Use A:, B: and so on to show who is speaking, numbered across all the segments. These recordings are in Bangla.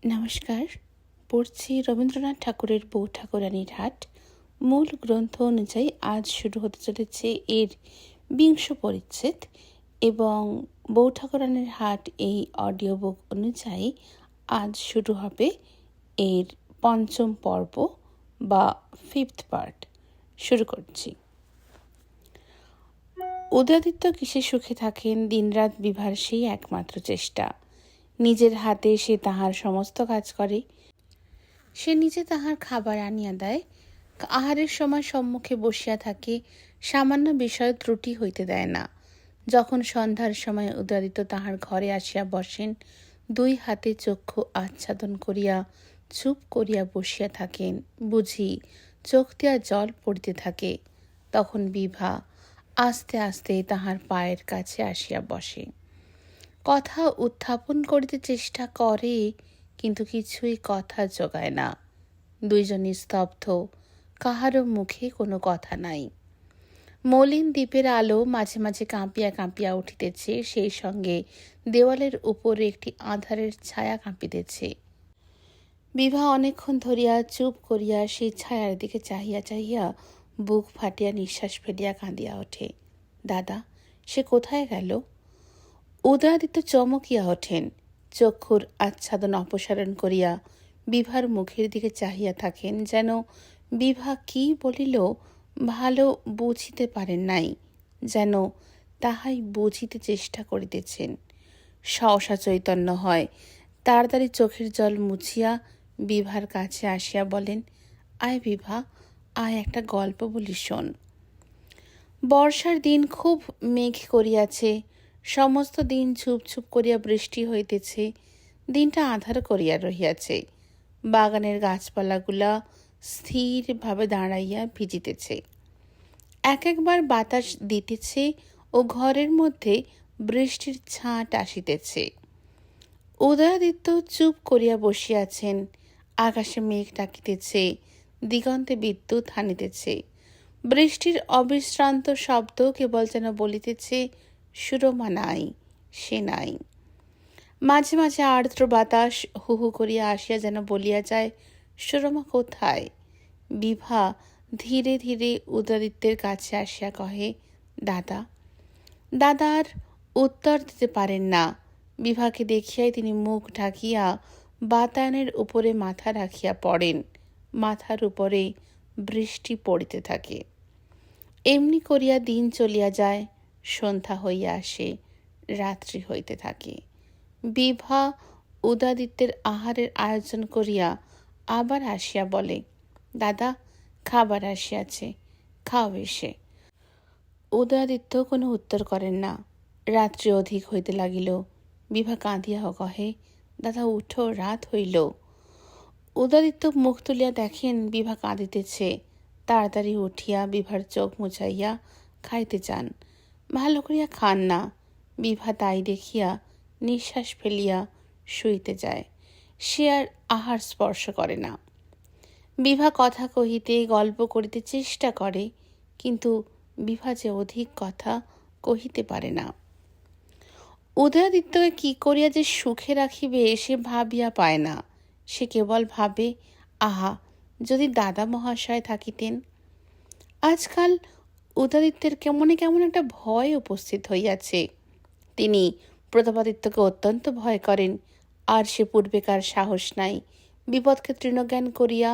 A: নমস্কার। পড়ছি রবীন্দ্রনাথ ঠাকুরের বউ ঠাকুরানীর হাট। মূল গ্রন্থ অনুযায়ী আজ শুরু হতে চলেছে এর ২০ পরিচ্ছেদ এবং বউ ঠাকুরানীর হাট এই অডিও বুক অনুযায়ী আজ শুরু হবে এর ৫ম পর্ব বা 5th পার্ট। শুরু করছি। উদয়াদিত্য কিসে সুখে থাকেন? দিনরাত বিভার সেই একমাত্র চেষ্টা। নিজের হাতে সে তাহার সমস্ত কাজ করে। সে নিজে তাহার খাবার আনিয়া দেয়, আহারের সময় সম্মুখে বসিয়া থাকে, সামান্য বিষয় ত্রুটি হইতে দেয় না। যখন সন্ধ্যার সময় উদয়াদিত্য তাহার ঘরে আসিয়া বসেন, দুই হাতে চক্ষু আচ্ছাদন করিয়া চুপ করিয়া বসিয়া থাকেন, বুঝি চোখ দিয়া জল পড়িতে থাকে, তখন বিভা আস্তে আস্তে তাহার পায়ের কাছে আসিয়া বসে। কথা উত্থাপন করিতে চেষ্টা করে, কিন্তু কিছুই কথা জোগায় না। দুইজনই স্তব্ধ, কাহারও মুখে কোনো কথা নাই। মলিন দ্বীপের আলো মাঝে মাঝে কাঁপিয়া কাঁপিয়া উঠিতেছে, সেই সঙ্গে দেওয়ালের উপরে একটি আঁধারের ছায়া কাঁপিতেছে। বিভা অনেকক্ষণ ধরিয়া চুপ করিয়া সেই ছায়ার দিকে চাহিয়া চাহিয়া বুক ফাটিয়া নিঃশ্বাস ফেলিয়া কাঁদিয়া ওঠে। দাদা, সে কোথায় গেল? উদয়াদিত্য চমকিয়া ওঠেন, চক্ষুর আচ্ছাদন অপসারণ করিয়া বিভার মুখের দিকে চাহিয়া থাকেন, যেন বিভা কি বলিল ভালো বুঝিতে পারেন নাই, যেন তাহাই বুঝিতে চেষ্টা করিতেছেন। সহসা চৈতন্য হয়, তাড়াতাড়ি চোখের জল মুছিয়া বিভার কাছে আসিয়া বলেন, আয় বিভা, আয়, একটা গল্প বলি শোন। বর্ষার দিন, খুব মেঘ করিয়াছে, সমস্ত দিন ঝুপ ঝুপ করিয়া বৃষ্টি হইতেছে, দিনটা আঁধার করিয়া রহিয়াছে। বাগানের গাছপালাগুলা স্থিরভাবে দাঁড়াইয়া ভিজিতেছে, এক একবার বাতাস দিতেছে ও ঘরের মধ্যে বৃষ্টির ছাঁট আসিতেছে। উদয়াদিত্য চুপ করিয়া বসিয়াছেন, আকাশে মেঘ ডাকিতেছে, দিগন্তে বিদ্যুৎ হানিতেছে, বৃষ্টির অবিশ্রান্ত শব্দ কেবল যেন বলিতেছে, সুরমা নাই, সে নাই। মাঝে মাঝে আর্দ্র বাতাস হু হু করিয়া আসিয়া যেন বলিয়া যায়, সুরমা কোথায়? বিভা ধীরে ধীরে উদয়াদিত্যের কাছে আসিয়া কহে, দাদা। দাদা আর উত্তর দিতে পারেন না। বিভাকে দেখিয়াই তিনি মুখ ঢাকিয়া বাতায়নের উপরে মাথা রাখিয়া পড়েন। মাথার উপরে বৃষ্টি পড়িতে থাকে। এমনি করিয়া দিন চলিয়া যায়, সন্ধ্যা হইয়া আসে, রাত্রি হইতে থাকে। বিভা উদয়াদিত্যের আহারের আয়োজন করিয়া আবার আসিয়া বলে, দাদা, খাবার আসিয়াছে, খাও এসে। উদয়াদিত্য কোনো উত্তর করেন না। রাত্রি অধিক হইতে লাগিল। বিভা কাঁদিয়া কহে, দাদা উঠো, রাত হইল। উদয়াদিত্য মুখ তুলিয়া দেখেন বিভা কাঁদিতেছে। তাড়াতাড়ি উঠিয়া বিভার চোখ মুছাইয়া খাইতে চান, ভালো করিয়া খান না। বিভা তাই দেখিয়া নিঃশ্বাস ফেলিয়া শুইতে যায়, সে আর আহার স্পর্শ করে না। বিভা কথা কহিতে, গল্প করিতে চেষ্টা করে, কিন্তু বিভা যে অধিক কথা কহিতে পারে না। উদয়াদিত্যকে কি করিয়া যে সুখে রাখিবে সে ভাবিয়া পায় না। সে কেবল ভাবে, আহা, যদি দাদা মহাশয় থাকিতেন। আজকাল উদয়াদিত্যের কেমন একটা ভয় উপস্থিত হইয়াছে। তিনি প্রতাপাদিত্যকে অত্যন্ত ভয় করেন, আর সে পূর্বেকার সাহস নাই। বিপদকে তৃণজ্ঞান করিয়া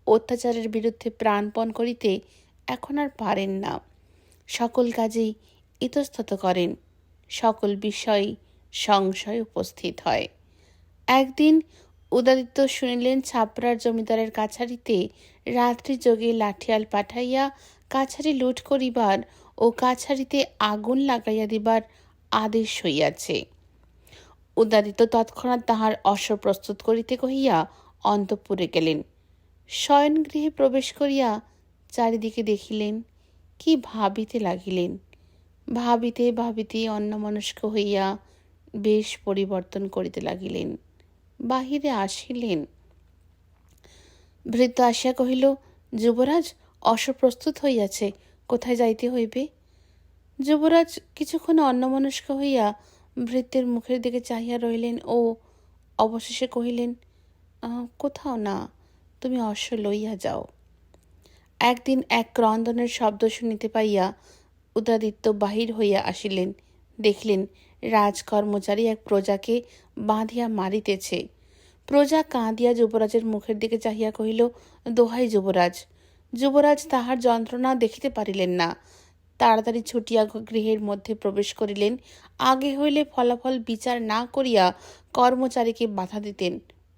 A: অত্যাচারের বিরুদ্ধে প্রাণপণ করিতে এখন আর পারেন না। সকল কাজেই ইতস্তত করেন, সকল বিষয় সংশয় উপস্থিত হয়। একদিন উদয়াদিত্য শুনিলেন ছাপড়ার জমিদারের কাছারিতে রাত্রি যোগে লাঠিয়াল পাঠাইয়া কাছারি লুট করিবার ও কাছারিতে আগুন লাগাইয়া দিবার আদেশ হইয়াছে। উদয়াদিত্য তৎক্ষণাৎ তাহার অশ্ব প্রস্তুত করিতে কহিয়া অন্তঃপুরে গেলেন। শয়নগৃহে প্রবেশ করিয়া চারিদিকে দেখিলেন, কি ভাবিতে লাগিলেন। ভাবিতে ভাবিতে অন্যমনস্ক হইয়া বেশ পরিবর্তন করিতে লাগিলেন। বাহিরে আসিলেন। ভৃত্য আসিয়া কহিল, যুবরাজ, অশ্ব প্রস্তুত হইয়াছে, কোথায় যাইতে হইবে? যুবরাজ কিছুক্ষণ অন্যমনস্ক হইয়া ভৃত্যের মুখের দিকে চাহিয়া রহিলেন ও অবশেষে কহিলেন, কোথাও না, তুমি অশ্ব লইয়া যাও। একদিন এক ক্রন্দনের শব্দ শুনিতে পাইয়া উদয়াদিত্য বাহির হইয়া আসিলেন। দেখিলেন রাজকর্মচারী এক প্রজাকে বাঁধিয়া মারিতেছে। প্রজা কাঁদিয়া যুবরাজের মুখের দিকে চাহিয়া কহিল, দোহাই যুবরাজ। যুবরাজ তাহার যন্ত্রণা দেখিতে পারিলেন না। তাড়াতাড়ি ছুটিয়া গৃহের মধ্যে প্রবেশ করিলেন। আগে হইলে ফলাফল বিচার না করিয়া কর্মচারীকে বাধা দিতেন,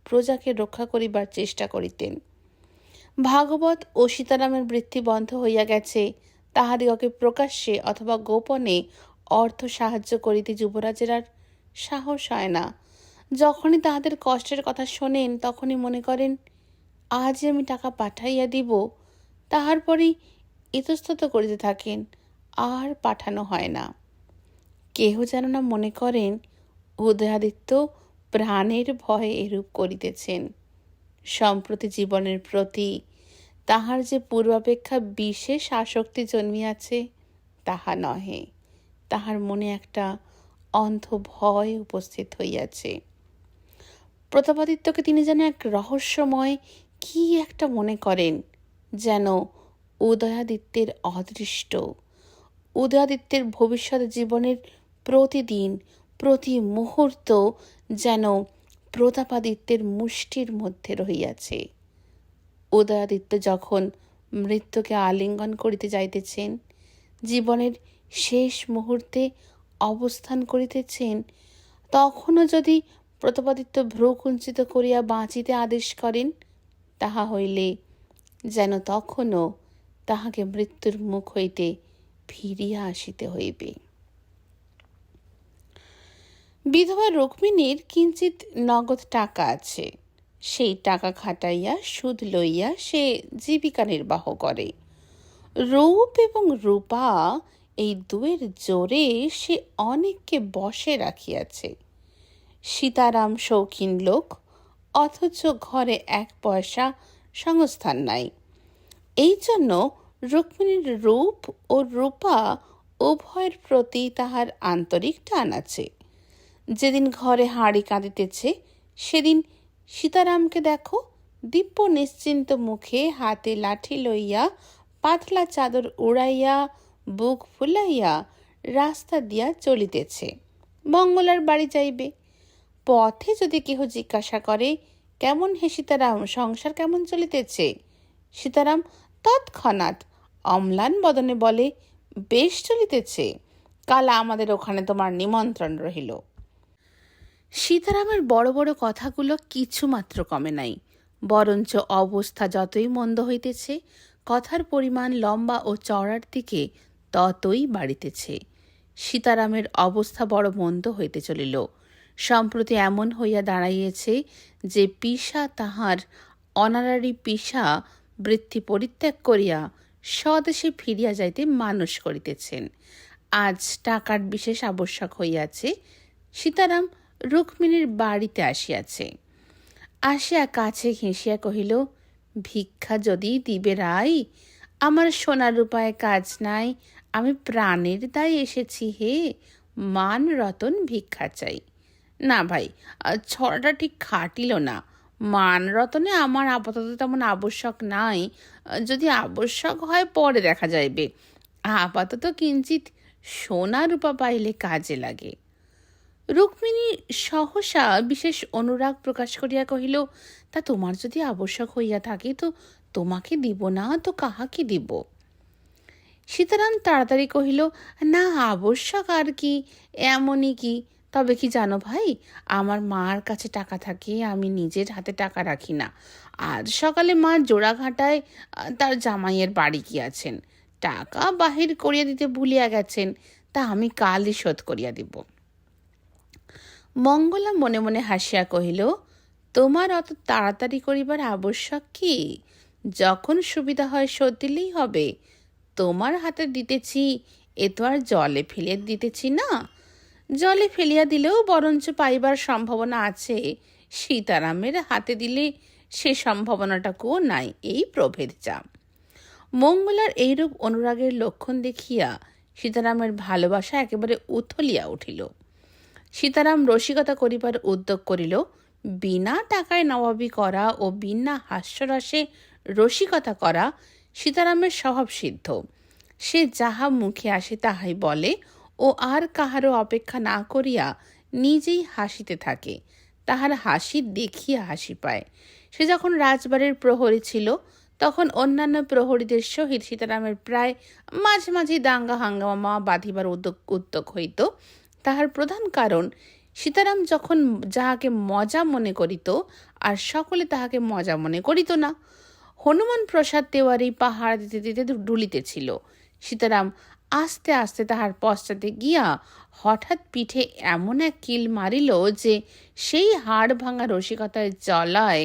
A: প্রজাকে রক্ষা করিবার চেষ্টা করিতেন। ভাগবত ও সীতারামের বৃত্তি বন্ধ হইয়া গেছে। তাহাদিগকে প্রকাশ্যে অথবা গোপনে অর্থ সাহায্য করিতে যুবরাজের আর সাহস হয় না। যখনই তাহাদের কষ্টের কথা শোনেন তখনই মনে করেন, আজ আমি টাকা পাঠাইয়া দিব। তাহার পরই ইতস্তত করিতে থাকেন, আর পাঠানো হয় না। কেহ যেন না মনে করেন উদয়াদিত্য প্রাণের ভয়ে এরূপ করিতেছেন। সম্প্রতি জীবনের প্রতি তাহার যে পূর্বাপেক্ষা বিশেষ আসক্তি জন্মিয়াছে তাহা নহে, তাহার মনে একটা অন্ধ ভয় উপস্থিত হইয়াছে। প্রতাপাদিত্যকে তিনি যেন এক রহস্যময় কি একটা মনে করেন, যেন উদয়াদিত্যের অদৃষ্ট। উদয়াদিত্যের ভবিষ্যৎ জীবনের প্রতিদিন প্রতি মুহূর্ত যেন প্রতাপাদিত্যের মুষ্টির মধ্যে রহিয়াছে। উদয়াদিত্য যখন মৃত্যুকে আলিঙ্গন করিতে যাইতেছেন, জীবনের শেষ মুহূর্তে অবস্থান করিতেছেন, তখনও যদি প্রতাপাদিত্য ভ্রু কুঞ্চিত করিয়া বাঁচিতে আদেশ করেন, তাহা হইলে যেন তখনও তাহাকে মৃত্যুর মুখ হইতে ফিরিয়া আসিতে হইবে। বিধবা রুক্মিণীর কিঞ্চিত নগদ টাকা আছে। সেই টাকা খাটাইয়া সুদ লইয়া সে জীবিকা নির্বাহ করে। রূপ এবং রূপা এই দুয়ের জোরে সে অনেককে বশে রাখিয়াছে। সীতারাম শৌখিন লোক, অথচ ঘরে এক পয়সা সংস্থান নাই। এই জন্য রুক্মিণীর রূপ ও রূপা উভয়ের প্রতি তাহার আন্তরিক টান আছে। যেদিন ঘরে হাঁড়ি কাঁদিতেছে, সেদিন সীতারামকে দেখো দিব্য নিশ্চিন্ত মুখে হাতে লাঠি লইয়া পাতলা চাদর উড়াইয়া বুক ফুলাইয়া রাস্তা দিয়া চলিতেছে, মঙ্গলার বাড়ি যাইবে। পথে যদি কেহ জিজ্ঞাসা করে, কেমন হে সীতারাম, সংসার কেমন চলিতেছে? সীতারাম তৎক্ষণাৎ অম্লান বদনে বলে, বেশ চলিতেছে, কাল আমাদের ওখানে তোমার নিমন্ত্রণ রহিল। সীতারামের বড় বড় কথাগুলো কিছুমাত্র কমে নাই, বরঞ্চ অবস্থা যতই মন্দ হইতেছে, কথার পরিমাণ লম্বা ও চড়ার দিকে ততই বাড়িতেছে। সীতারামের অবস্থা বড় মন্দ হইতে চলিল। সম্প্রতি এমন হইয়া দাঁড়াইয়াছে যে পিসা তাহার অনারারি পিসা বৃত্তি পরিত্যাগ করিয়া স্বদেশে ফিরিয়া যাইতে মানস করিতেছেন। আজ টাকার বিশেষ আবশ্যক হইয়াছে। সীতারাম রুক্মিণীর বাড়িতে আসিয়াছে। আসিয়া কাছে ঘেঁষিয়া কহিল, ভিক্ষা যদি দিবে রাই, আমার সোনার রূপায় কাজ নাই, আমি প্রাণের দায় এসেছি হে, মান রতন ভিক্ষা চাই। না ভাই, ছড়াটা ঠিক খাটিল না। মান রতনে আমার আপাতত তেমন আবশ্যক নাই, যদি আবশ্যক হয় পরে দেখা যাইবে। আপাতত কিঞ্চিত সোনা রূপা পাইলে কাজে লাগে। রুক্মিণী সহসা বিশেষ অনুরাগ প্রকাশ করিয়া কহিল, তা তোমার যদি আবশ্যক হইয়া থাকে তো তোমাকে দিব না তো কাহাকে দিব? সীতারাম তাড়াতাড়ি কহিল, না আবশ্যক আর কি, এমনই কি। তবে কি জানো ভাই, আমার মার কাছে টাকা থাকে, আমি নিজের হাতে টাকা রাখি না। আজ সকালে মা জোড়াঘাটায় তার জামাইয়ের বাড়ি গিয়াছেন, টাকা বাহির করিয়া দিতে ভুলিয়া গেছেন, তা আমি কালই শোধ করিয়া দিব। মঙ্গলা মনে মনে হাসিয়া কহিল, তোমার অত তাড়াতাড়ি করিবার আবশ্যক কি? যখন সুবিধা হয় শোধ দিলেই হবে। তোমার হাতে দিতেছি, এ তো আর জলে ফেলিয়া দিতেছি না। জলে ফেলিয়া দিলেও বরঞ্চ পাইবার সম্ভাবনা আছে, সীতারামের হাতে দিলে সে সম্ভাবনাটাকুও নাই, এই প্রভেদ যা। মঙ্গলার এইরূপ অনুরাগের লক্ষণ দেখিয়া সীতারামের ভালোবাসা একেবারে উথলিয়া উঠিল। সীতারাম রসিকতা করিবার উদ্যোগ করিল, বিনা টাকায় নবাবী করা ও বিনা হাস্যরসে রসিকতা করা সীতারামের স্বভাব সিদ্ধ। সে যাহা মুখে আসে তাহাই বলে ও আর কাহারও অপেক্ষা না করিয়া নিজেই হাসিতে থাকে। তাহার হাসি দেখিয়া হাসি পায়। সে যখন রাজবাড়ির প্রহরী ছিল তখন অন্যান্য প্রহরীদের সহিত সীতারামের প্রায় মাঝে মাঝে দাঙ্গা হাঙ্গামা বাঁধিবার উদ্যোগ হইত। তাহার প্রধান কারণ সীতারাম যখন যাহাকে মজা মনে করিত আর সকলে তাহাকে মজা মনে করিত না। হনুমান প্রসাদ তেওয়ারি পাহাড় দিতে দিতে ঢুলিতেছিল। সীতারাম আস্তে আস্তে তাহার পশ্চাতে গিয়া হঠাৎ পিঠে এমন এক কিল মারিল যে সেই হাড় ভাঙা রসিকতায় জ্বলায়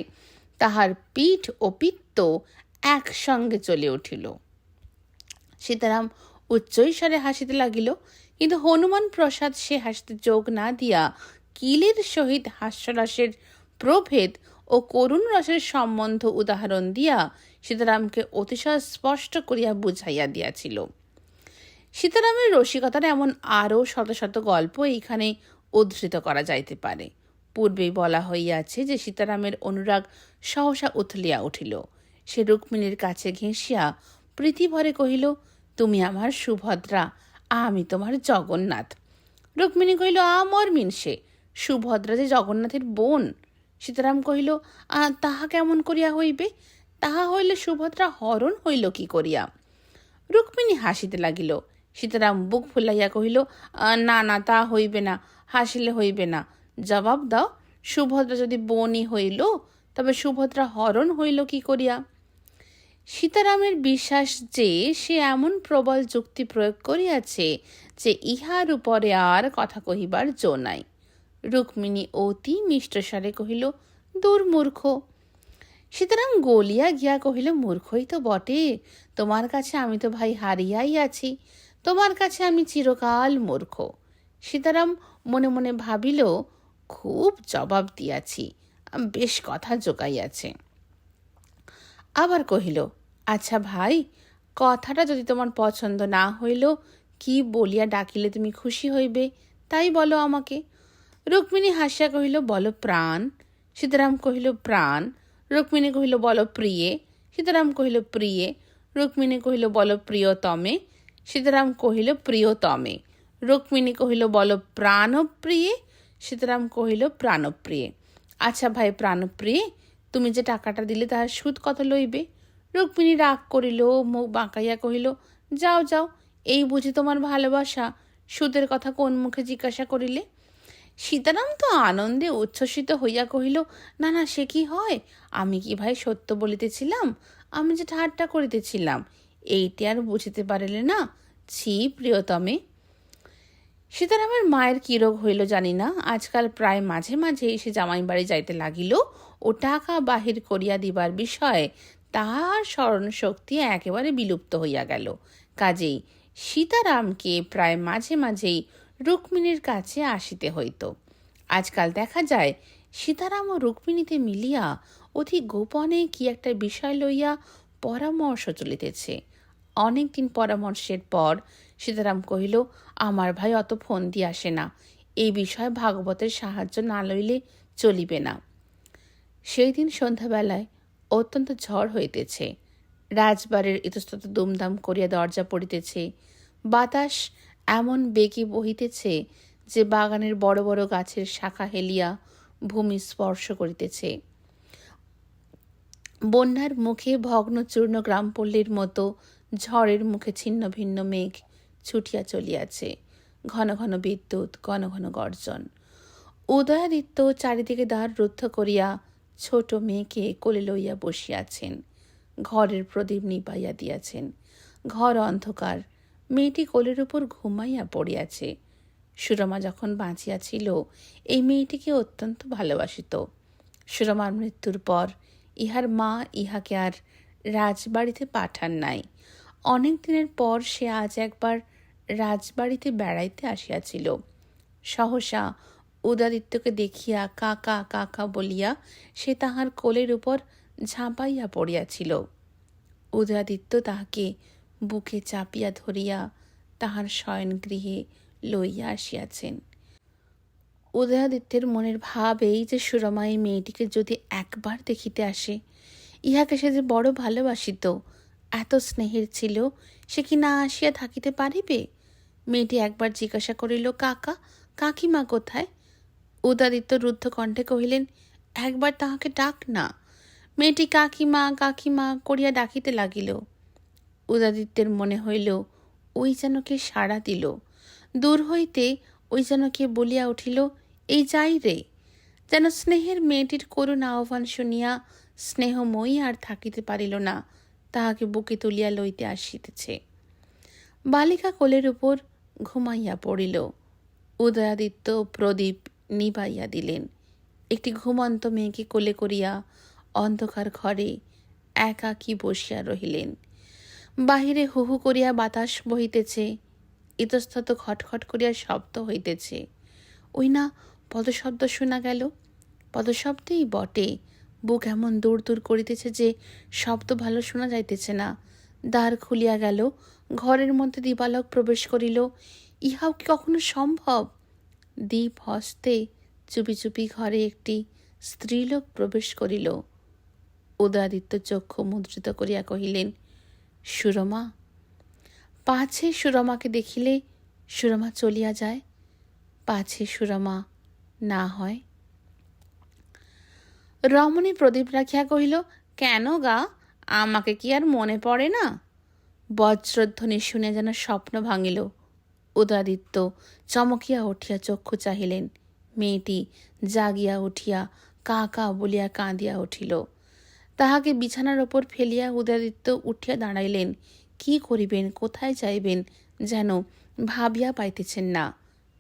A: তাহার পিঠ ও পিত্ত একসঙ্গে চলে উঠিল। সীতারাম উচ্চৈস্বরে হাসিতে লাগিল, কিন্তু হনুমান প্রসাদ সে হাসিতে যোগ না দিয়া কিলের সহিত হাস্যরসের প্রভেদ ও করুণ রসের সম্বন্ধ উদাহরণ দিয়া সীতারামকে অতিশয় স্পষ্ট করিয়া বুঝাইয়া দিয়াছিল। সীতারামের রসিকতার এমন আরও শত শত গল্প এইখানে উদ্ধৃত করা যাইতে পারে। পূর্বেই বলা হইয়াছে যে সীতারামের অনুরাগ সহসা উথলিয়া উঠিল। সে রুক্মিণীর কাছে ঘেঁষিয়া প্রীতিভরে কহিল, তুমি আমার সুভদ্রা, আমি তোমার জগন্নাথ। রুক্মিণী কহিল, আমর মিনসে, সুভদ্রা যে জগন্নাথের বোন। সীতারাম কহিল, তাহা কেমন করিয়া হইবে? তাহা হইলে সুভদ্রা হরণ হইল কি করিয়া? রুক্মিণী হাসিতে লাগিল। সীতারাম বুক ফুলাইয়া কহিল, না না, তা হইবে না, হাসিলে হইবে না। জবাব দাও, সুভদ্রা যদি বোনই হইল তবে সুভদ্রা হরণ হইল কি করিয়া? সীতারামের বিশ্বাস যে সে এমন প্রবল যুক্তি প্রয়োগ করিয়াছে যে ইহার উপরে আর কথা কহিবার জো নাই। রুক্মিণী অতি মিষ্টস্বরে কহিল, দূর মূর্খ। সীতারাম গলিয়া গিয়া কহিল, মূর্খই তো বটে, তোমার কাছে আমি তো ভাই হারিয়াই আছি, তোমার কাছে আমি চিরকাল মূর্খ। সীতারাম মনে মনে ভাবিল, খুব জবাব দিয়াছি, বেশ কথা জোগাইয়াছে। আবার কহিল, আচ্ছা ভাই, কথাটা যদি তোমার পছন্দ না হইল, কি বলিয়া ডাকিলে তুমি খুশি হইবে তাই বলো আমাকে। রুক্মিণী হাসিয়া কহিল, বলো প্রাণ। সীতারাম কহিল, প্রাণ। রুক্মিণী কহিল, বলো প্রিয়ে। সীতারাম কহিল, প্রিয়ে। রুক্মিণী কহিল, বলো প্রিয়তমে। সীতারাম কহিল, প্রিয়তমে। রুক্মিণী কহিল, বলো প্রাণপ্রিয়ে। সীতারাম কহিল, প্রাণপ্রিয়ে। আচ্ছা ভাই প্রাণপ্রিয়ে, তুমি যে টাকাটা দিলে তাহার সুদ কত লইবে? রুক্মিণী রাগ করিল, মুখ বাঁকাইয়া কহিল, যাও যাও, এই বুঝি তোমার ভালোবাসা? সুদের কথা কোন মুখে জিজ্ঞাসা করিলে? সীতারাম তো আনন্দে উচ্ছ্বসিত হইয়া কহিল, না না, সে কি হয়? আমি কি ভাই সত্য বলিতেছিলাম? আমি যে ঠাট্টা করিতেছিলাম, এইটি আর বুঝিতে পারিলে না? ছি প্রিয়তমে। সীতারামের মায়ের কি রোগ হইল জানি না, আজকাল প্রায় মাঝে মাঝে সে জামাই বাড়ি যাইতে লাগিল ও টাকা বাহির করিয়া দিবার বিষয়ে তাহার স্মরণশক্তি একেবারে বিলুপ্ত হইয়া গেল। কাজেই সীতারামকে প্রায় মাঝে মাঝেই রুক্মিণীর কাছে আসিতে হইত। আজকাল দেখা যায় সীতারাম ও রুক্মিণীতে মিলিয়া অতি গোপনে কি একটা বিষয় লইয়া পরামর্শ চলিতেছে। অনেকদিন পরামর্শের পর সীতারাম কহিল, আমার ভাই অত ফোন দিয়ে আসে না, এই বিষয়ে ভাগবতের সাহায্য না লইলে চলিবে না। সেই দিন সন্ধ্যাবেলায় অত্যন্ত ঝড় হইতেছে। রাজবাড়ির ইতস্তত দুমদাম করিয়া দরজা পড়িতেছে। বাতাস এমন বেগে বহিতেছে যে বাগানের বড় বড় গাছের শাখা হেলিয়া ভূমি স্পর্শ করিতেছে। বন্যার মুখে ভগ্নচূর্ণ গ্রামপল্লীর মতো ঝড়ের মুখে ছিন্ন ভিন্ন মেঘ ছুটিয়া চলিয়াছে। ঘন ঘন বিদ্যুৎ, ঘন ঘন গর্জন। উদয়াদিত্য চারিদিকে দ্বার রুদ্ধ করিয়া ছোট মেয়েকে কোলে লইয়া বসিয়াছেন। ঘরের প্রদীপ নিবাইয়া দিয়াছেন। ঘর অন্ধকার। মেয়েটি কোলের উপর ঘুমাইয়া পড়িয়াছে। সুরমা যখন বাঁচিয়া ছিল এই মেয়েটিকে অত্যন্ত ভালোবাসিত। সুরমার মৃত্যুর পর ইহার মা ইহাকে আর রাজবাড়িতে পাঠান নাই। অনেক দিনের পর সে আজ একবার রাজবাড়িতে বেড়াইতে আসিয়াছিল। সহসা উদয়াদিত্যকে দেখিয়া কাকা কাকা বলিয়া সে তাহার কোলের উপর ঝাঁপাইয়া পড়িয়াছিল। উদয়াদিত্য তাহাকে বুকে চাপিয়া ধরিয়া তাহার শয়নগৃহে লইয়া আসিয়াছেন। উদয়াদিত্যের মনের ভাব এই যে সুরমা এই মেয়েটিকে যদি একবার দেখিতে আসে, ইহাকে সে যে বড় ভালোবাসিত, এত স্নেহের ছিল, সে কি না আসিয়া থাকিতে পারিবে? মেয়েটি একবার জিজ্ঞাসা করিল, কাকা কাকিমা কোথায়? উদয়াদিত্য রুদ্ধ কণ্ঠে কহিলেন, একবার তাহাকে ডাক না। মেয়েটি কাকিমা কাকিমা করিয়া ডাকিতে লাগিল। উদয়াদিত্যের মনে হইল ওই যেন কে সাড়া দিল। দূর হইতে ওই যেন কে বলিয়া উঠিল, এই যাই রে। যেন স্নেহের মেয়েটির করুণ আহ্বান শুনিয়া স্নেহময়ী আর থাকিতে পারিল না, তাহাকে বুকে তুলিয়া লইতে আসিতেছে। বালিকা কোলের উপর ঘুমাইয়া পড়িল। উদয়াদিত্য প্রদীপ নিবাইয়া দিলেন। একটি ঘুমন্ত মেয়েকে কোলে করিয়া অন্ধকার ঘরে একাকী বসিয়া রহিলেন। বাহিরে হু হু করিয়া বাতাস বহিতেছে, ইতস্তত খটখট করিয়া শব্দ হইতেছে। ওই না পদশব্দ শোনা গেল। পদশব্দেই বটে, বুক এমন দূর দূর করিতেছে যে শব্দ ভালো শোনা যাইতেছে না। দ্বার খুলিয়া গেল, ঘরের মধ্যে দীপালক প্রবেশ করিল। ইহাও কি কখনো সম্ভব? দীপ হস্তে চুপি চুপি ঘরে একটি স্ত্রীলোক প্রবেশ করিল। উদয়াদিত্য চক্ষু মুদ্রিত করিয়া কহিলেন, সুরমা। পাছে সুরমাকে দেখিলে সুরমা চলিয়া যায়, পাছে সুরমা না হয়। রমণী প্রদীপ রাখিয়া কহিল, কেন গা, আমাকে কি আর মনে পড়ে না? বজ্রধ্বনি শুনে যেন স্বপ্ন ভাঙিল। উদয়াদিত্য চমকিয়া উঠিয়া চক্ষু চাহিলেন। মেয়েটি জাগিয়া উঠিয়া কা কা বলিয়া কাঁদিয়া উঠিল। তাহাকে বিছানার ওপর ফেলিয়া উদয়াদিত্য উঠিয়া দাঁড়াইলেন। কি করিবেন, কোথায় যাইবেন যেন ভাবিয়া পাইতেছেন না।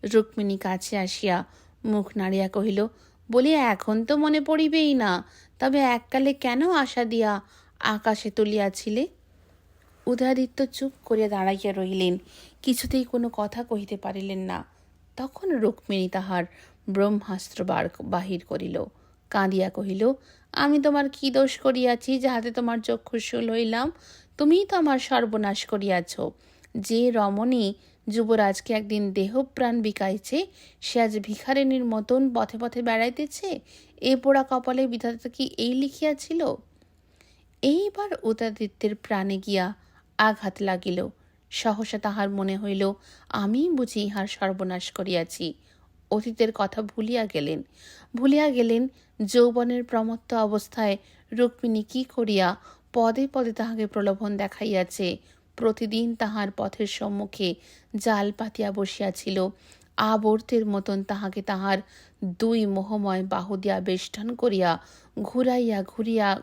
A: রুক্মিণী কাছে আসিয়া মুখ নাড়িয়া কহিল, বলি এখন তো মনে পড়িবেই না, তবে এককালে কেন আশা দিয়া আকাশে তুলিয়াছিলে? উদয়াদিত্য চুপ করিয়া দাঁড়াইয়া রহিলেন, কিছুতেই কোনো কথা কহিতে পারিলেন না। তখন রুক্মিণী তাহার ব্রহ্মাস্ত্র বাহির করিল, কাঁদিয়া কহিল, আমি তোমার কি দোষ করিয়াছি যাহাতে তোমার চক্ষুশূল হইলাম? তুমিই তো আমার সর্বনাশ করিয়াছ। যে রমণী যুবরাজকে একদিন দেহপ্রাণ বিকাইছে, সে আজ ভিখারিনীর মতন পথে পথে বেড়াইতেছে। এ পোড়া কপালে বিধাতা কি এই লিখিয়াছিল? এইবার উদয়াদিত্যের প্রাণে গিয়া আঘাত লাগিল। সহসা তাহার মনে হইল, আমি বুঝি ইহার সর্বনাশ করিয়াছি। অতীতের কথা ভুলিয়া গেলেন যৌবনের প্রমত্ত অবস্থায় রুক্মিণী কি করিয়া পদে পদে তাহাকে প্রলোভন দেখাইয়াছে। প্রতিদিন তাহার পথের সম্মুখে জাল পাতিয়া বসিয়াছিল। আবর্তের মতন তাহাকে তাহার দুই মোহময় বাহু দিয়া বেষ্টন করিয়া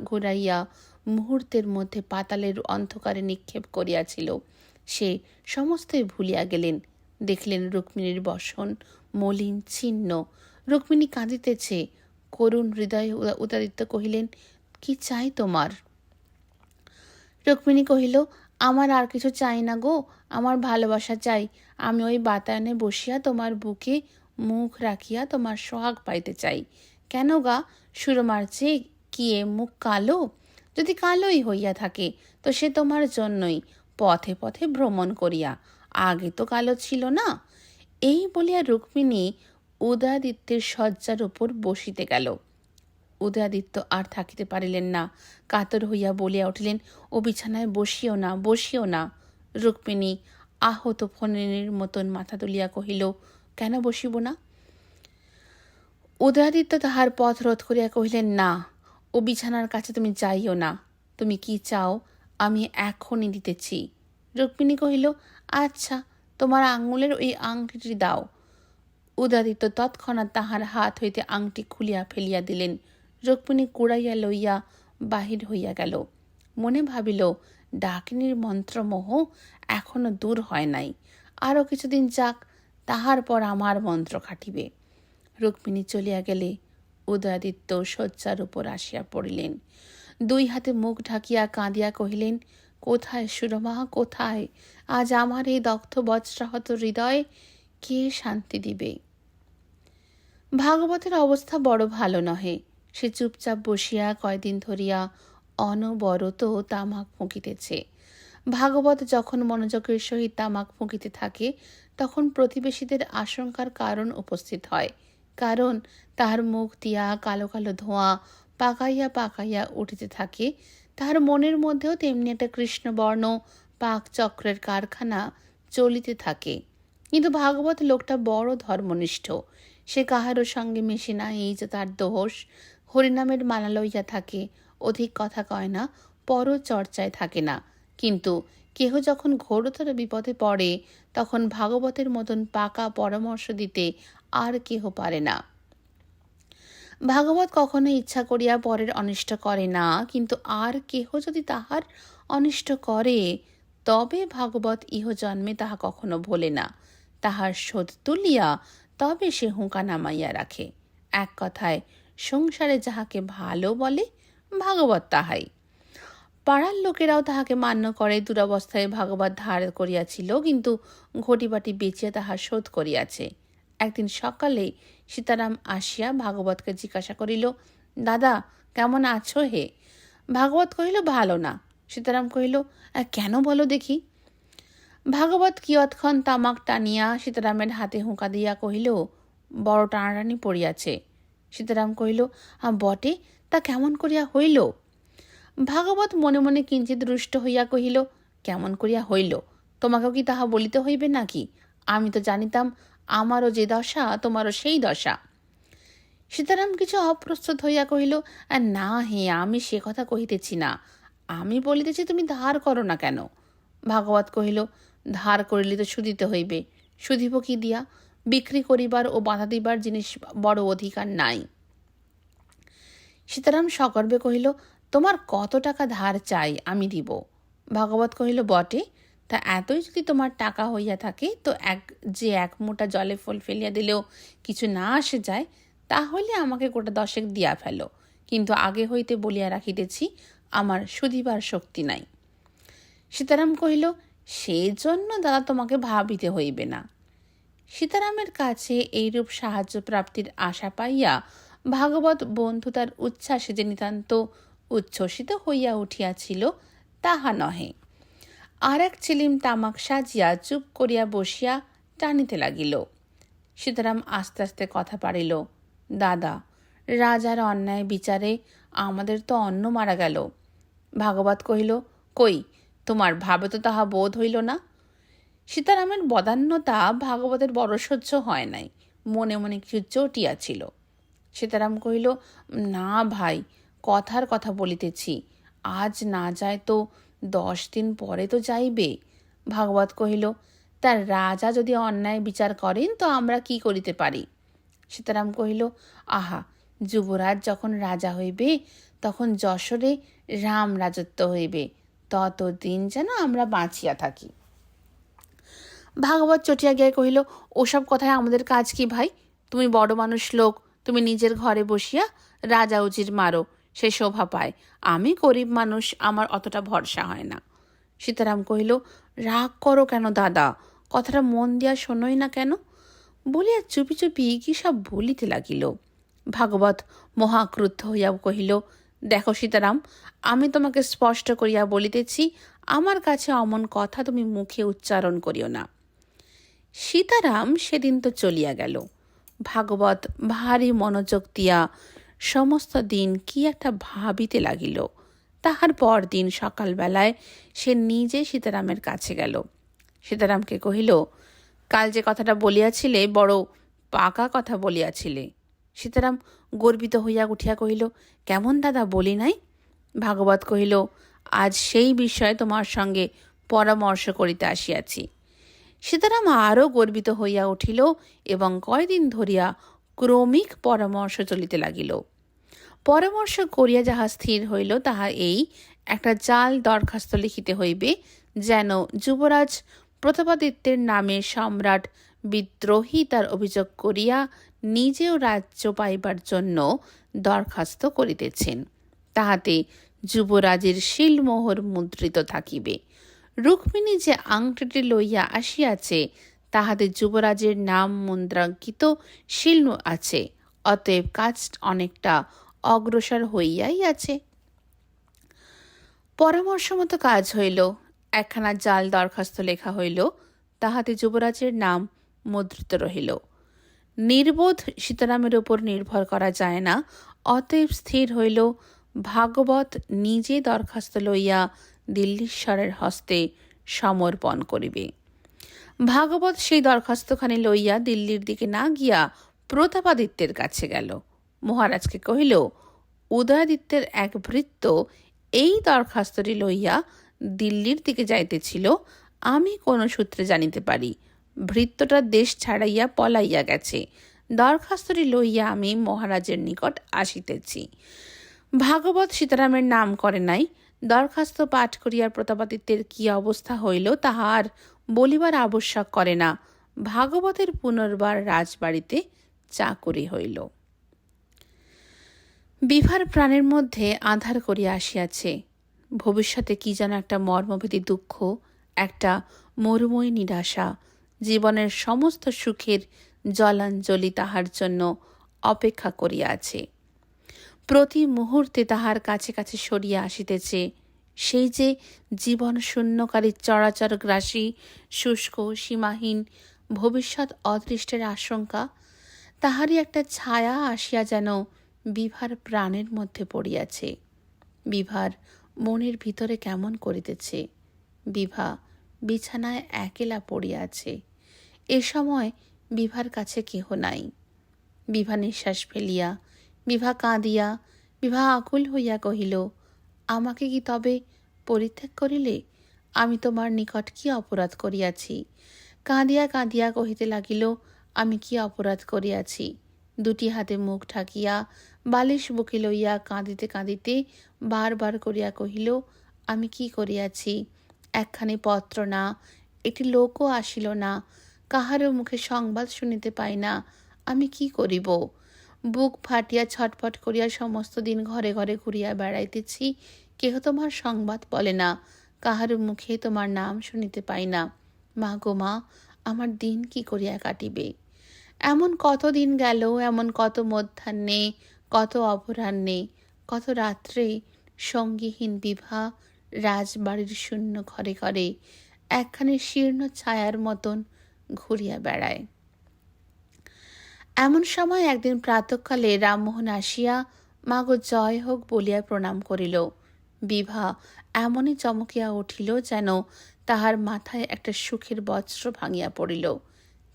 A: ঘুরাইয়া মুহূর্তের মধ্যে পাতালের অন্ধকারে নিক্ষেপ করিয়াছিল। সে সমস্তই ভুলিয়া গেলেন। দেখলেন রুক্মিণীর বসন মলিন ছিন্ন। রুক্মিণী কাঁদিতেছে। করুণ হৃদয়ে উদয়াদিত্য কহিলেন, কি চাই তোমার? রুক্মিণী কহিল, আমার আর কিছু চাই না গো, আমার ভালোবাসা চাই। আমি ওই বাতায়নে বসিয়া তোমার বুকে মুখ রাখিয়া তোমার সোহাগ পাইতে চাই। কেন গা, সুরমার চেয়ে কি এ মুখ কালো? যদি কালোই হইয়া থাকে তো সে তোমার জন্যই, পথে পথে ভ্রমণ করিয়া। আগে তো কালো ছিল না। এই বলিয়া রুক্মিণী উদয়াদিত্যের শয্যার উপর বসিতে গেল। উদয়াদিত্য আর থাকিতে পারিলেন না, কাতর হইয়া বলিয়া উঠিলেন, ও বিছানায় বসিও না। রুক্মিণী আহত ফণিনীর মতন মাথা তুলিয়া কহিল, কেন বসিব না? উদয়াদিত্য তাহার পথ রোধ করিয়া কহিলেন, না, ও বিছানার কাছে তুমি যাইও না। তুমি কি চাও আমি এখনই দিতেছি। রুক্মিণী কহিল, আচ্ছা, তোমার আঙুলের ওই আংটিটি দাও। উদয়াদিত্য তৎক্ষণাৎ তাহার হাত হইতে আংটি খুলিয়া ফেলিয়া দিলেন। রুক্মিণী কুড়াইয়া লইয়া বাহির হইয়া গেল। মনে ভাবিল, ডাকিনীর মন্ত্রমোহ এখনো দূর হয় নাই, আরও কিছুদিন যাক, তাহার পর আমার মন্ত্র খাটিবে। রুক্মিণী চলিয়া গেলে উদয়াদিত্য শয্যার উপর আসিয়া পড়িলেন। দুই হাতে মুখ ঢাকিয়া কাঁদিয়া কহিলেন, কোথায় সুরমা, কোথায়? আজ আমার এই দগ্ধ বজ্রাহত হৃদয় কে শান্তি দিবে? ভাগবতের অবস্থা বড় ভালো নহে। সে চুপচাপ বসিয়া কয়দিন ধরিয়া অনবরত তামাক ফুঁকিতেছে। ভাগবত যখন মনোযোগের সহিত তামাক ফুঁকিতে থাকে, তখন প্রতিবেশীদের আশঙ্কার কারণ উপস্থিত হয়। কারণ তাহার মুখ দিয়া কালো কালো ধোঁয়া পাকাইয়া পাকাইয়া উঠিতে থাকে। তাহার মনের মধ্যেও তেমনি একটা কৃষ্ণবর্ণ পাক চক্রের কারখানা চলিতে থাকে। কিন্তু ভাগবত লোকটা বড় ধর্মনিষ্ঠ। সে কাহারও সঙ্গে মিশে না, এই যে তার দোষ। হরিনামের মালা লইয়া থাকে, অধিক কথা কয় না, পরচর্চায় থাকে না। কিন্তু কেহ যখন ঘোরতর বিপদে পড়ে, তখন ভাগবতের মতন পাকা পরামর্শ দিতে আর কেহ পারে না। ভাগবত কখনো ইচ্ছা করিয়া পরের অনিষ্ট করে না, কিন্তু আর কেহ যদি তাহার অনিষ্ট করে, তবে ভাগবত ইহজন্মে তাহা কখনো ভোলে না। তাহার শোধ তুলিয়া তবে সে হুঁকা নামাইয়া রাখে। এক কথায়, সংসারে যাহাকে ভালো বলে, ভাগবত তাহাই। পাড়ার লোকেরাও তাহাকে মান্য করে। দুরবস্থায় ভাগবত ধার করিয়াছিল, কিন্তু ঘটিবাটি বেচিয়া তাহার শোধ করিয়াছে। একদিন সকালে সীতারাম আসিয়া ভাগবতকে জিজ্ঞাসা করিল, দাদা কেমন আছো হে? ভাগবত কহিল, ভালো না। সীতারাম কহিল, কেন বলো দেখি? ভাগবত কিয়ৎক্ষণ তামাক টানিয়া সীতারামের হাতে হুঁকা দিয়া কহিল, বড় টানাটানি পড়িয়াছে। সীতারাম কহিল, বটে, তা কেমন করিয়া হইল? ভাগবত মনে মনে কিঞ্চিত রুষ্ট হইয়া কহিল, কেমন করিয়া হইল? তোমাকেও কি তাহা বলিতে হইবে নাকি? আমি তো জানিতাম আমারও যে দশা তোমারও সেই দশা। সীতারাম কিছু অপ্রস্তুত হইয়া কহিল, না হে, আমি সে কথা কহিতেছি না। আমি বলিতেছি তুমি ধার করো না কেন? ভাগবত কহিল, ধার করিলে তো শুধিতে হইবে। শুধিব কি দিয়া? বিক্রি করিবার ও বাধা দিবার জিনিস বড় অধিকার নাই। সীতারাম সগর্বে কহিল, তোমার কত টাকা ধার চাই, আমি দিব। ভাগবত কহিল, বটে, তা এতই যদি তোমার টাকা হইয়া থাকে, তো এক মোটা জলে ফল ফেলিয়া দিলেও কিছু না আসে যায়, তাহলে আমাকে গোটা 10 দিয়া ফেলো। কিন্তু আগে হইতে বলিয়া রাখিতেছি, আমার শুধিবার শক্তি নাই। সীতারাম কহিল, সেজন্য দাদা তোমাকে ভাবিতে হইবে না। সীতারামের কাছে এইরূপ সাহায্য প্রাপ্তির আশা পাইয়া ভাগবত বন্ধুতার উচ্ছ্বাসে যে নিতান্ত উচ্ছ্বসিত হইয়া উঠিয়াছিল, তাহা নহে। আর এক চিলিম তামাক সাজিয়া চুপ করিয়া বসিয়া টানিতে লাগিল। সীতারাম আস্তে আস্তে কথা পারিল, দাদা, রাজার অন্যায় বিচারে আমাদের তো অন্ন মারা গেল। ভাগবত কহিল, কই, তোমার ভাবে তো তাহা বোধ হইল না। সীতারামের বদান্যতা ভাগবতের বড় সহ্য হয় নাই। মনে মনে কিছু চটিয়াছিল। সীতারাম কহিল, না ভাই, কথার কথা বলিতেছি। আজ না যায় তো 10 দিন পরে তো যাইবে। ভাগবত কহিল, তার রাজা যদি অন্যায় বিচার করেন, তো আমরা কি করিতে পারি? সীতারাম কহিল, আহা, যুবরাজ যখন রাজা হইবে, তখন যশোরে রাম রাজত্ব হইবে। ততদিন যেন আমরা বাঁচিয়া থাকি। ভাগবত চটিয়া গিয়ে কহিল, ওসব কথায় আমাদের কাজ কি ভাই? তুমি বড় মানুষ লোক, তুমি নিজের ঘরে বসিয়া রাজা উজির মারো, সে শোভা পায়। আমি গরিব মানুষ, আমার অতটা ভরসা হয় না। সীতারাম কহিল, রাগ করো কেন দাদা? কথাটা মন দিয়া শোনোই না কেন? বলিয়া চুপি চুপি কি সব বলিতে লাগিল। ভাগবত মহাক্রুদ্ধ হইয়া কহিল, দেখো সীতারাম, আমি তোমাকে স্পষ্ট করিয়া বলিতেছি, আমার কাছে অমন কথা তুমি মুখে উচ্চারণ করিও না। সীতারাম সেদিন তো চলিয়া গেল। ভাগবত ভারী মনোযোগ দিয়া সমস্ত দিন কি একটা ভাবিতে লাগিল। তাহার পর দিন সকালবেলায় সে নিজে সীতারামের কাছে গেল। সীতারামকে কহিল, কাল যে কথাটা বলিয়াছিলে, বড় পাকা কথা বলিয়াছিলে। সীতারাম গর্বিত হইয়া উঠিয়া কহিল, কেমন দাদা, বলি নাই? ভাগবত কহিল, আজ সেই বিষয়ে তোমার সঙ্গে পরামর্শ করিতে আসিয়াছি। সীতারাম আরও গর্বিত হইয়া উঠিল এবং কয়দিন ধরিয়া ক্রমিক পরামর্শ চলিতে লাগিল। পরামর্শ করিয়া যাহা স্থির হইল, তাহা এই, একটা জাল দরখাস্ত লিখিতে হইবে, যেন যুবরাজ প্রতাপাদিত্যের নামে সম্রাট বিদ্রোহী তার অভিযোগ করিয়া নিজেও রাজ্য পাইবার জন্য দরখাস্ত করিতেছেন। তাহাতে যুবরাজের শিলমোহর মুদ্রিত থাকিবে। রুক্মিণী যে আংটিটি লইয়া আসিয়াছে, তাহাতে যুবরাজের নাম মুদ্রাঙ্কিত শিল আছে। অতএব কাজ অনেকটা অগ্রসর হইয়াই আছে। পরামর্শ মতো কাজ হইল। একখানা জাল দরখাস্ত লেখা হইল, তাহাতে যুবরাজের নাম মুদ্রিত রহিল। নির্বোধ সীতারামের ওপর নির্ভর করা যায় না। অতএব স্থির হইল ভাগবত নিজে দরখাস্ত লইয়া দিল্লীশ্বরের হস্তে সমর্পণ করিবে। ভাগবত সেই দরখাস্তখানি লইয়া দিল্লির দিকে না গিয়া প্রতাপাদিত্যের কাছে গেল। মহারাজকে কহিল, উদয়াদিত্যের এক ভৃত্য এই দরখাস্তটি লইয়া দিল্লির দিকে যাইতেছিল, আমি কোন সূত্রে জানিতে পারি। ভৃত্যটা দেশ ছাড়াইয়া পলাইয়া গেছে। দরখাস্তটি লইয়া আমি মহারাজের নিকট আসিতেছি। ভাগবত সীতারামের নাম করে নাই। দরখাস্ত পাঠ করিয়া প্রতাপাদিত্যের কি অবস্থা হইল তাহা আর বলিবার আবশ্যক করে না। ভাগবতের পুনর্বার রাজবাড়িতে চাকরি হইল। বিভার প্রাণের মধ্যে আঁধার করিয়া আসিয়াছে। ভবিষ্যতে কি যেন একটা মর্মভেদী দুঃখ, একটা মরুময়ী নিরাশা, জীবনের সমস্ত সুখের জলাঞ্জলি তাহার জন্য অপেক্ষা করিয়া আছে। প্রতি মুহূর্তে তাহার কাছে কাছে সরিয়া আসিতেছে সেই যে জীবন শূন্যকারী চরাচর গ্রাসী শুষ্ক সীমাহীন ভবিষ্যৎ অদৃষ্টের আশঙ্কা। তাহারই একটা ছায়া আসিয়া যেন বিভার প্রাণের মধ্যে পড়িয়াছে। বিভার মনের ভিতরে কেমন করিতেছে। বিভা বিছানায় একেলা পড়িয়াছে। এ সময় বিভার কাছে কেহ নাই। বিভা নিঃশ্বাস ফেলিয়া, বিভা কাঁদিয়া, বিভা আকুল হইয়া কহিল, আমাকে কি তবে পরিত্যাগ করিলে? আমি তোমার নিকট কি অপরাধ করিয়াছি? কাঁদিয়া কাঁদিয়া কহিতে লাগিল, আমি কি অপরাধ করিয়াছি? দুটি হাতে মুখ ঢাকিয়া বালিশ বুকে লইয়া কাঁদিতে কাঁদিতে বারবার করিয়া কহিল, আমি কি করিয়াছি? একখানি পত্র না, একটি লোকও আসিল না, কাহারও মুখে সংবাদ শুনিতে পাই না, আমি কি করিব? বুক ফাটিয়া ছটফট করিয়া সমস্ত দিন ঘরে ঘরে ঘুরিয়া বেড়াইতেছি, কেহ তোমার সংবাদ বলে না, কাহারও মুখে তোমার নাম শুনিতে পাই না। মা গো মা, আমার দিন কি করিয়া কাটিবে? এমন কত দিন গেল, এমন কত মধ্যাহ্নে, কত অপরাহ্নে, কত রাত্রে সঙ্গীহীন বিভা রাজবাড়ির শূন্য ঘরে ঘরে একখানি শীর্ণ ছায়ার মতন ঘুরিয়া বেড়ায়। এমন সময় একদিন প্রাতঃকালে রামমোহন আসিয়া মাগো জয় হোক বলিয়া প্রণাম করিল। বিভা এমনই চমকিয়া উঠিল যেন তাহার মাথায় একটা সুখের বজ্র ভাঙিয়া পড়িল।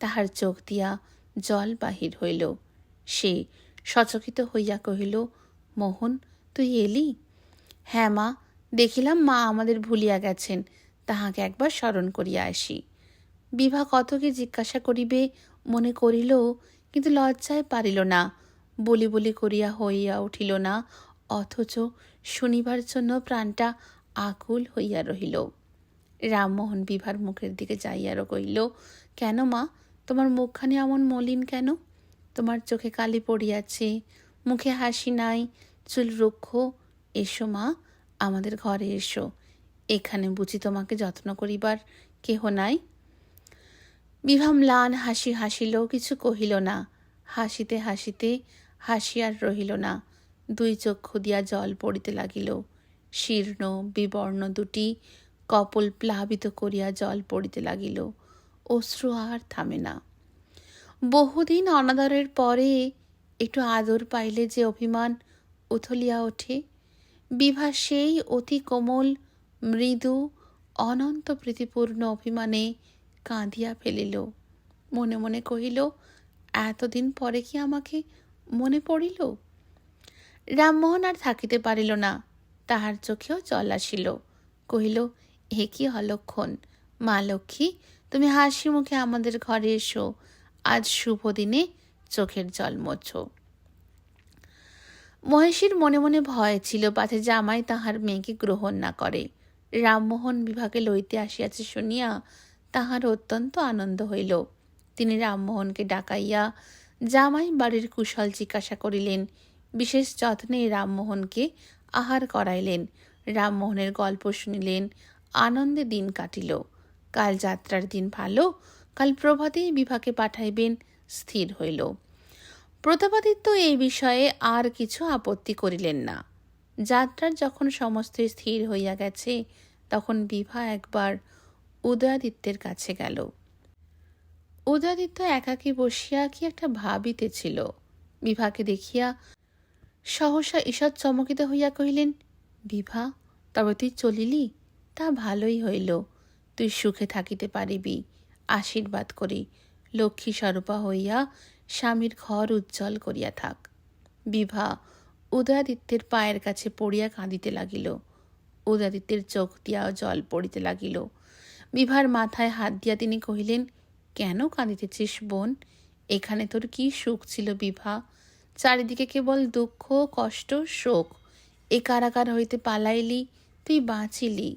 A: তাহার চোখ দিয়া জল বাহির হইল। সে সচকিত হইয়া কহিল, মোহন, তুই এলি? হ্যাঁ মা, দেখিলাম মা আমাদের ভুলিয়া গেছেন, তাহাকে একবার স্মরণ করিয়া আসি। বিভা কত কি জিজ্ঞাসা করিবে মনে করিল, কিন্তু লজ্জায় পারিল না। বলি বলি করিয়া হইয়া উঠিল না, অথচ শুনিবার জন্য প্রাণটা আকুল হইয়া রহিল। রামমোহন বিভার মুখের দিকে যাইয়ারও কহিল, কেন মা, তোমার মুখখানি এমন মলিন কেন? তোমার চোখে কালি পড়িয়াছে, মুখে হাসি নাই, চুল রুক্ষ। এসো মা, আমাদের ঘরে এসো। এখানে বুঝি তোমাকে যত্ন করিবার কেহ নাই? বিভা ম্লান হাসি হাসিল, কিছু কহিল না। হাসিতে হাসিতে হাসি আর রহিল না, দুই চক্ষু দিয়া জল পড়িতে লাগিল। শীর্ণ বিবর্ণ দুটি কপল প্লাবিত করিয়া জল পড়িতে লাগিল। অশ্রু আর থামে না। বহুদিন অনাদরের পরে একটু আদর পাইলে যে অভিমান উথলিয়া ওঠে, বিভা সেই অতি কোমল মৃদু অনন্ত প্রীতিপূর্ণ অভিমানে কাঁদিয়া ফেলিল। মনে মনে কহিল, এতদিন পরে কি আমাকে মনে পড়িল? রামমোহন আর থাকিতে পারিল না, তাহার চোখেও জল আসিল। কহিল, এ কি অলক্ষণ! মা লক্ষ্মী, তুমি হাসি মুখে আমাদের ঘরে এসো, আজ শুভ দিনে চোখের জল মোছো। মহেশীর মনে মনে ভয় ছিল পাছে জামাই তাহার মেয়েকে গ্রহণ না করে। রামমোহন বিভাকে লইতে আসিয়াছে শুনিয়া তাহার অত্যন্ত আনন্দ হইল। তিনি রামমোহনকে ডাকাইয়া জামাই বাড়ির কুশল জিজ্ঞাসা করিলেন। বিশেষ যত্নে রামমোহনকে আহার করাইলেন। রামমোহনের গল্প শুনিলেন। আনন্দে দিন কাটিল। কাল যাত্রার দিন ভালো, কাল প্রভাতেই বিভাকে পাঠাইবেন স্থির হইল। প্রতাপাদিত্য এই বিষয়ে আর কিছু আপত্তি করিলেন না। যাত্রার যখন সমস্ত স্থির হইয়া গেছে, তখন বিভা একবার উদয়াদিত্যের কাছে গেল। উদয়াদিত্য একাকী বসিয়া কি একটা ভাবিতেছিল। বিভাকে দেখিয়া সহসা ঈষৎ চমকিত হইয়া কহিলেন, বিভা, তবে তুই চলিলি? তা ভালোই হইল। তুই সুখে থাকিতে পারিবি। আশীর্বাদ করি, লক্ষ্মী স্বরূপা হইয়া স্বামীর ঘর উজ্জ্বল করিয়া থাক। বিভা উদয়াদিত্যের পায়ের কাছে পড়িয়া কাঁদিতে লাগিল। উদয়াদিত্যের চোখ দিয়া জল পড়িতে লাগিল। বিভার মাথায় হাত দিয়া তিনি কহিলেন, কেন কাঁদিতেছিস বোন? এখানে তোর কি সুখ ছিল বিভা? চারিদিকে কেবল দুঃখ, কষ্ট, শোক। এ কারাগার হইতে পালাইলি, তুই বাঁচিলি।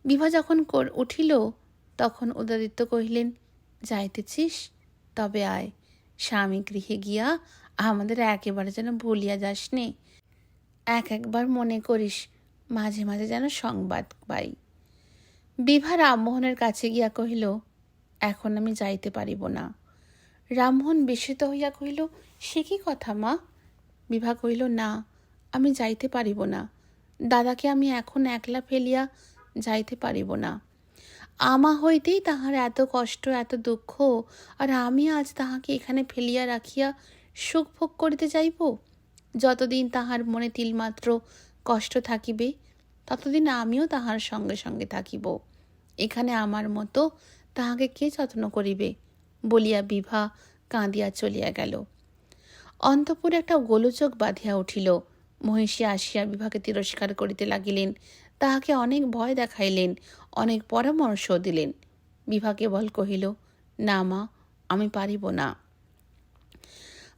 A: বিভা যখন উঠিল তখন উদয়াদিত্য কহিলেন, যাইতেছিস? তবে আয়, স্বামী গৃহে গিয়া আমাদের একেবারে যেন ভুলিয়া যাস নে। একবার মনে করিস, মাঝে মাঝে যেন সংবাদ পাই। বিভা রামমোহনের কাছে গিয়া কহিল, এখন আমি যাইতে পারিব না। রামমোহন বিস্মিত হইয়া কহিল, সে কি কথা মা? বিভা কহিল, না, আমি যাইতে পারিব না। দাদাকে আমি এখন একলা ফেলিয়া যাইতে পারিব না। আমা হইতেই তাহার এত কষ্ট, এত দুঃখ, আর আমি আজ তাহাকে এখানে ফেলিয়া রাখিয়া সুখ ভোগ করিতে যাইব? যতদিন তাহার মনে তিলমাত্র কষ্ট থাকিবে, ততদিন আমিও তাহার সঙ্গে সঙ্গে থাকিব। এখানে আমার মতো তাহাকে কে যত্ন করিবে? বলিয়া বিভা কাঁদিয়া চলিয়া গেল। অন্তঃপুরে একটা গোলযোগ বাঁধিয়া উঠিল। মহিষী আসিয়া বিভাকে তিরস্কার করিতে লাগিলেন, তাহাকে অনেক ভয় দেখাইলেন, অনেক পরামর্শ দিলেন। বিভা কেবল কহিল, না মা, আমি পারিব না।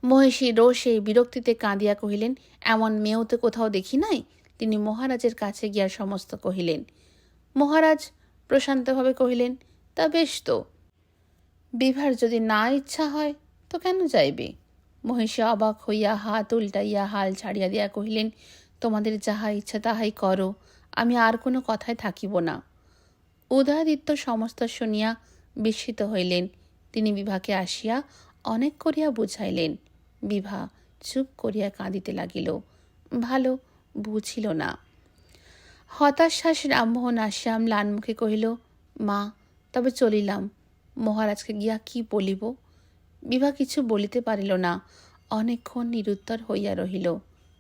A: মহিষী রোষে বিরক্তিতে কাঁদিয়া কহিলেন, এমন মেয়েও তো কোথাও দেখি নাই। তিনি মহারাজের কাছে গিয়া সমস্ত কহিলেন। মহারাজ প্রশান্তভাবে কহিলেন, তা বেশ তো। বিভার যদি না ইচ্ছা হয় তো কেন যাইবে? মহিষী অবাক হইয়া হাত উল্টাইয়া হাল ছাড়িয়া দিয়া কহিলেন, তোমাদের যাহা ইচ্ছা তাহাই করো, আমি আর কোনো কথায় থাকিব না। উদয়াদিত্য সমস্ত শুনিয়া বিস্মিত হইলেন। তিনি বিভাকে আসিয়া অনেক করিয়া বুঝাইলেন। বিভা চুপ করিয়া কাঁদিতে লাগিল। ভালো বুঝিল না। হতাশ্বাস রামমোহন আসিয়া ম্লান মুখে কহিল, মা, তবে চলিলাম। মহারাজকে গিয়া কি বলিব? বিভা কিছু বলিতে পারিল না, অনেকক্ষণ নিরুত্তর হইয়া রহিল।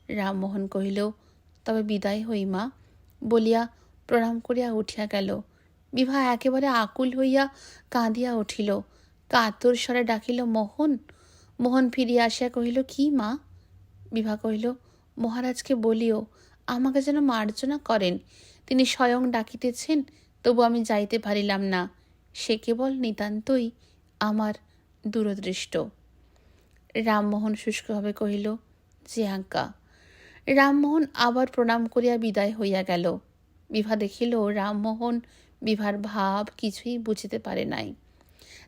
A: রামমোহন কহিল, তবে বিদায় হই মা, বলিয়া প্রণাম করিয়া উঠিয়া গেল। বিভা একেবারে আকুল হইয়া কাঁদিয়া উঠিল। কাতর স্বরে ডাকিল, মোহন। মোহন ফিরিয়া আসিয়া কহিল, কি মা? বিভা কহিল, মহারাজকে বলিও আমাকে যেন মার্জনা করেন। তিনি স্বয়ং ডাকিতেছেন, তবু আমি যাইতে পারিলাম না। সে কেবল নিতান্তই আমার দূরদৃষ্ট। রামমোহন শুষ্কভাবে কহিল, যে আজ্ঞা। রামমোহন আবার প্রণাম করিয়া বিদায় হইয়া গেল। বিভা দেখিল রামমোহন বিভার ভাব কিছুই বুঝিতে পারে নাই।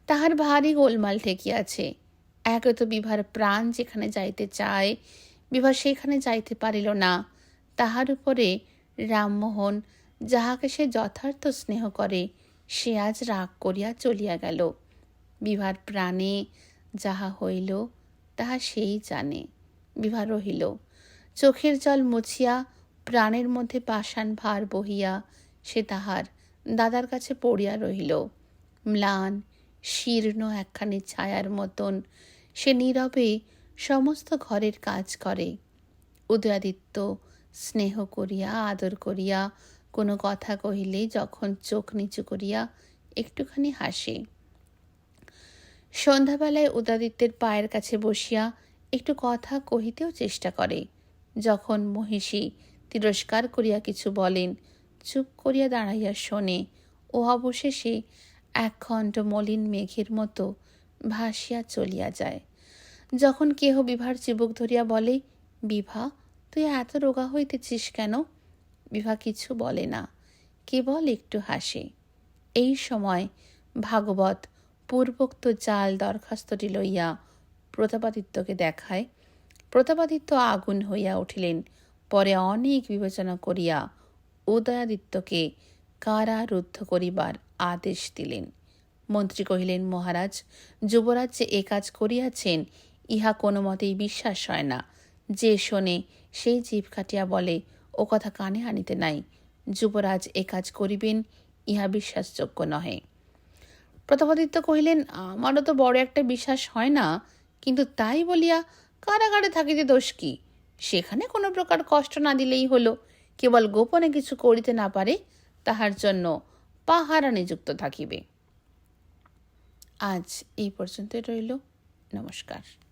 A: তাহার ভারী গোলমাল ঠেকিয়াছে। একে তো বিভার প্রাণ যেখানে যাইতে চায়, বিভা সেখানে যাইতে পারিল না। তাহার উপরে রামমোহন, যাহাকে সে যথার্থ স্নেহ করে, সে আজ রাগ করিয়া চলিয়া গেল। বিভার প্রাণে যাহা হইল তাহা সেই জানে। বিভা রহিল। চোখের জল মুছিয়া প্রাণের মধ্যে পাষাণ ভার বহিয়া সে তাহার দাদার কাছে পড়িয়া রহিল। ম্লান শীর্ণ একখানি ছায়ার মতন সে নীরবে সমস্ত ঘরের কাজ করে। উদয়াদিত্য স্নেহ করিয়া আদর করিয়া কোনো কথা কহিলে যখন চোখ নিচু করিয়া একটুখানি হাসে। সন্ধ্যাবেলায় উদয়াদিত্যের পায়ের কাছে বসিয়া একটু কথা কহিতেও চেষ্টা করে। যখন মহিষী তিরস্কার করিয়া কিছু বলেন, চুপ করিয়া দাঁড়াইয়া শোনে ও অবশেষে একখণ্ড মলিন মেঘের মতো ভাসিয়া চলিয়া যায়। যখন কেহ বিভার চিবুক ধরিয়া বলে, বিভা, তুই এত রোগা হইতেছিস কেন? বিভা কিছু বলে না, কেবল একটু হাসে। এই সময় ভাগবত পূর্বোক্ত জাল দরখাস্তটি লইয়া প্রতাপাদিত্যকে দেখায়। প্রতাপাদিত্য আগুন হইয়া উঠিলেন। পরে অনেক বিবেচনা করিয়া উদয়াদিত্যকে কারারুদ্ধ করিবার আদেশ দিলেন। মন্ত্রী কহিলেন, মহারাজ, যুবরাজ যে এ কাজ করিয়াছেন ইহা কোনো মতেই বিশ্বাস হয় না। যে শোনে সেই জিভ কাটিয়া বলে, ও কথা কানে আনিতে নাই। যুবরাজ এ কাজ করিবেন ইহা বিশ্বাসযোগ্য নহে। প্রতাপাদিত্য কহিলেন, আমারও তো বড় একটা বিশ্বাস হয় না, কিন্তু তাই বলিয়া কারাগারে থাকিতে দোষ কি? সেখানে কোনো প্রকার কষ্ট না দিলেই হলো। কেবল গোপনে কিছু করিতে না পারে তাহার জন্য পাহারা নিযুক্ত থাকিবে। আজ এই পর্যন্ত রইল। নমস্কার।